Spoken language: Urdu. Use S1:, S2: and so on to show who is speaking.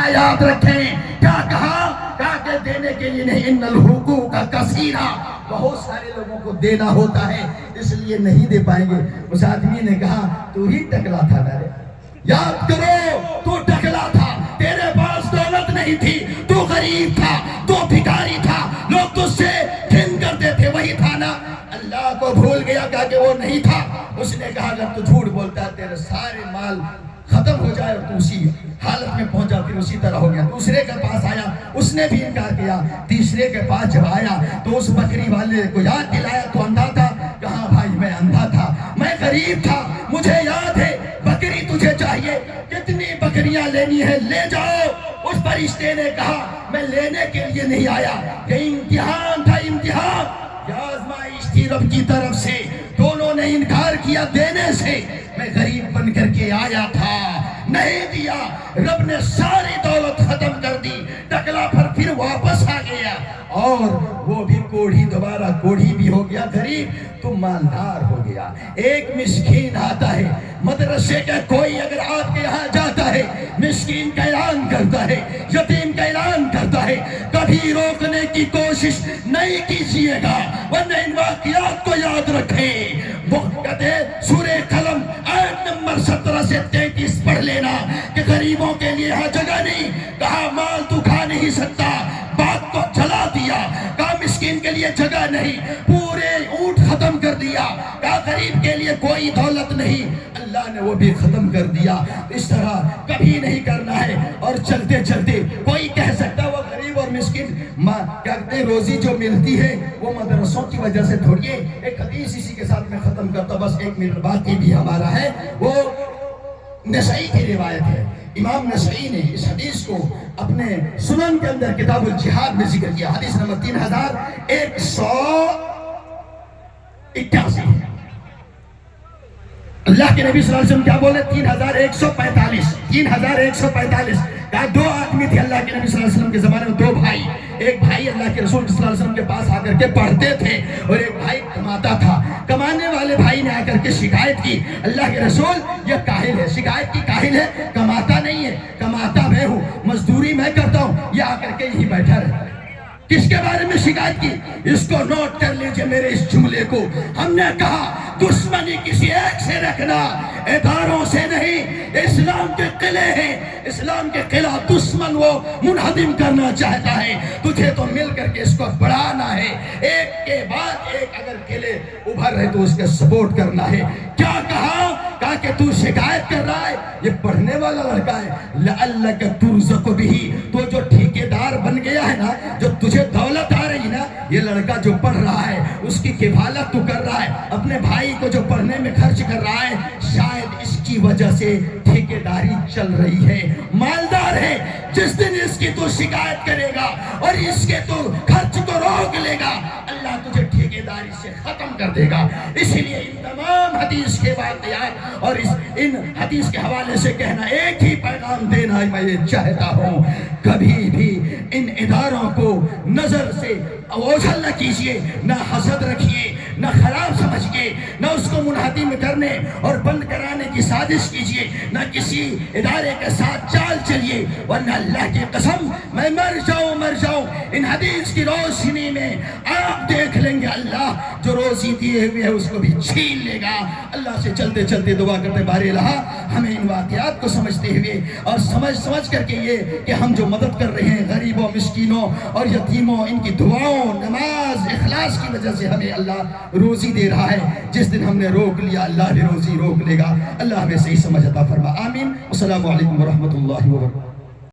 S1: یاد رکھیں کیا کہا کہ دینے کے لیے نہیں، ان الحقوق کثیرہ، بہت سارے لوگوں کو دینا ہوتا ہے اس لیے نہیں دے پائیں گے۔ اس آدمی نے کہا تو ہی ٹکلا تھا میرے، یاد کرو تو ٹکلا تھا، تیرے پاس دولت نہیں تھی، تو غریب تھا، تو بھکاری تھا، لوگ تجھ سے گھن کرتے تھے، وہی تھا نا؟ اللہ کو بھول گیا کہ وہ نہیں تھا۔ اس نے کہا اگر تو جھوٹ بولتا ہے تیرے سارے مال ختم ہو جائے، اور تو اسی حالت میں پہنچا، پھر اسی طرح ہو گیا۔ دوسرے کے پاس آیا، اس نے بھی انکار کیا۔ تیسرے کے پاس جب آیا تو اس بکری والے کو یاد دلایا تو اندھا تھا، کہا بھائی میں اندھا تھا، میں غریب تھا، مجھے یاد ہے، بکری تجھے چاہیے، کتنی بکریاں لینی ہے لے جاؤ۔ اس فرشتے نے کہا میں لینے کے لیے نہیں آیا، یہ امتحان تھا، امتحان، یہ آزمائش تھی رب کی طرف سے۔ دونوں نے انکار کیا دینے سے، میں غریب بن کر کے آیا تھا، نہیں دیا، رب نے ساری دولت ختم کر دی، ٹکلا پھر واپس آ گیا، اور وہ بھی کوڑھی، دوبارہ کوڑھی بھی ہو گیا، غریب تو مالدار ہو گیا۔ ایک مسکین آتا ہے مدرسے کا، کوئی اگر آپ کے یہاں جاتا ہے مسکین کا اعلان کرتا ہے، یتیم کا اعلان کرتا ہے، کبھی روکنے کی کوشش نہیں کیجیے گا، ورنہ ان واقعات کو یاد رکھیں۔ وہ کہتے ہیں سورہ قلم آیت نمبر 17 سے 33 پڑھ لینا کہ غریبوں کے لیے یہاں جگہ نہیں، کہا مال تو کھا نہیں سکتا، بات کو جلا دیا، کہا مسکین کے لیے جگہ نہیں، پورے اونٹ ختم کر دیا، کہا غریب کے لیے کوئی دولت نہیں، اللہ نے وہ بھی ختم کر دیا۔ اس طرح کبھی نہیں کرنا ہے۔ اور چلتے چلتے کوئی کہہ سکتا وہ غریب اور مسکین کہتے ہیں روزی جو ملتی ہے وہ مدرسوں کی وجہ سے تھوڑی ہے۔ ایک حدیث اسی کے ساتھ میں ختم کرتا، بس ایک منٹ باقی بھی ہمارا ہے، وہ نسائی کی روایت ہے۔ امام نسائی نے اس حدیث کو اپنے سنن کے اندر کتاب الجہاد میں ذکر کیا، حدیث نمبر 3181۔ اللہ کے نبی صلی اللہ علیہ وسلم کیا بولے؟ 3145۔ کہا دو آدمی تھے اللہ کے نبی صلی اللہ علیہ وسلم کے زمانے میں، دو بھائی، ایک بھائی اللہ کے رسول صلی اللہ علیہ وسلم کے پاس آ کر کے پڑھتے تھے، اور ایک بھائی کماتا تھا۔ کمانے والے بھائی نے آ کر کے شکایت کی، اللہ کے رسول یہ کاہل ہے، شکایت کی کاہل ہے، کماتا نہیں ہے، کماتا میں ہوں، مزدوری میں کرتا ہوں، یہ آ کر کے یہیں بیٹھا رہتا ہے۔ کس کے بارے میں شکایت کی؟ اس کو نوٹ کر لیجئے میرے اس جملے کو، ہم نے کہا دشمنی کسی ایک سے رکھنا، اداروں سے نہیں، اسلام کے قلعے ہیں، اسلام کے قلعہ دشمن وہ منہدم کرنا چاہتا ہے، تجھے تو مل کر کے اس کو بڑھانا ہے، ایک کے بعد ایک اگر قلعے ابھر رہے تو اس کے سپورٹ کرنا ہے۔ کیا کہا کہ تو شکایت کر رہا ہے، یہ پڑھنے والا لڑکا ہے، لعلک ترزق بہ، تو جو ٹھیکیدار بن گیا ہے نا، جو تجھے دولت آ رہی نا، یہ لڑکا جو پڑھ رہا ہے اس کی کفالت تو کر رہا ہے، اپنے بھائی کو جو پڑھنے میں خرچ کر رہا ہے، شاید اس کی وجہ سے ٹھیکیداری چل رہی ہے، مالدار ہے۔ جس دن اس کی تو شکایت کرے گا اور اس کے تو خرچ کو روک لے گا، اللہ تجھے ٹھیکیداری سے ختم کر دے گا۔ اسی لیے ان تمام حدیث کے واقعات اور ان حدیث کے حوالے سے کہنا، ایک ہی پیغام دینا میں یہ چاہتا ہوں، کبھی بھی ان اداروں کو نظر سے اوجھل نہ کیجئے، نہ حسد رکھیے، نہ خراب سمجھیے، نہ اس کو منہدم کرنے اور بند کرانے کی سازش کیجئے، نہ کسی ادارے کے ساتھ چال چلیے، ورنہ اللہ کی قسم میں مر جاؤں ان حدیث کی روشنی میں آپ دیکھ لیں گے اللہ جو روزی دیے ہوئے ہے اس کو بھی چھین لے گا۔ اللہ سے چلتے چلتے دعا کرتے بارے الہا ہمیں ان واقعات کو سمجھتے ہوئے اور سمجھ کر کے یہ کہ ہم جو مدد کر رہے ہیں غریبوں، مسکینوں اور یتیموں، ان کی دعاؤں، نماز، اخلاص کی وجہ سے ہمیں اللہ روزی دے رہا ہے۔ جس دن ہم نے روک لیا اللہ بھی روزی روک لے گا۔ اللہ ہمیں صحیح سمجھ عطا فرما، آمین۔ السلام علیکم ورحمۃ اللہ وبرکاتہ۔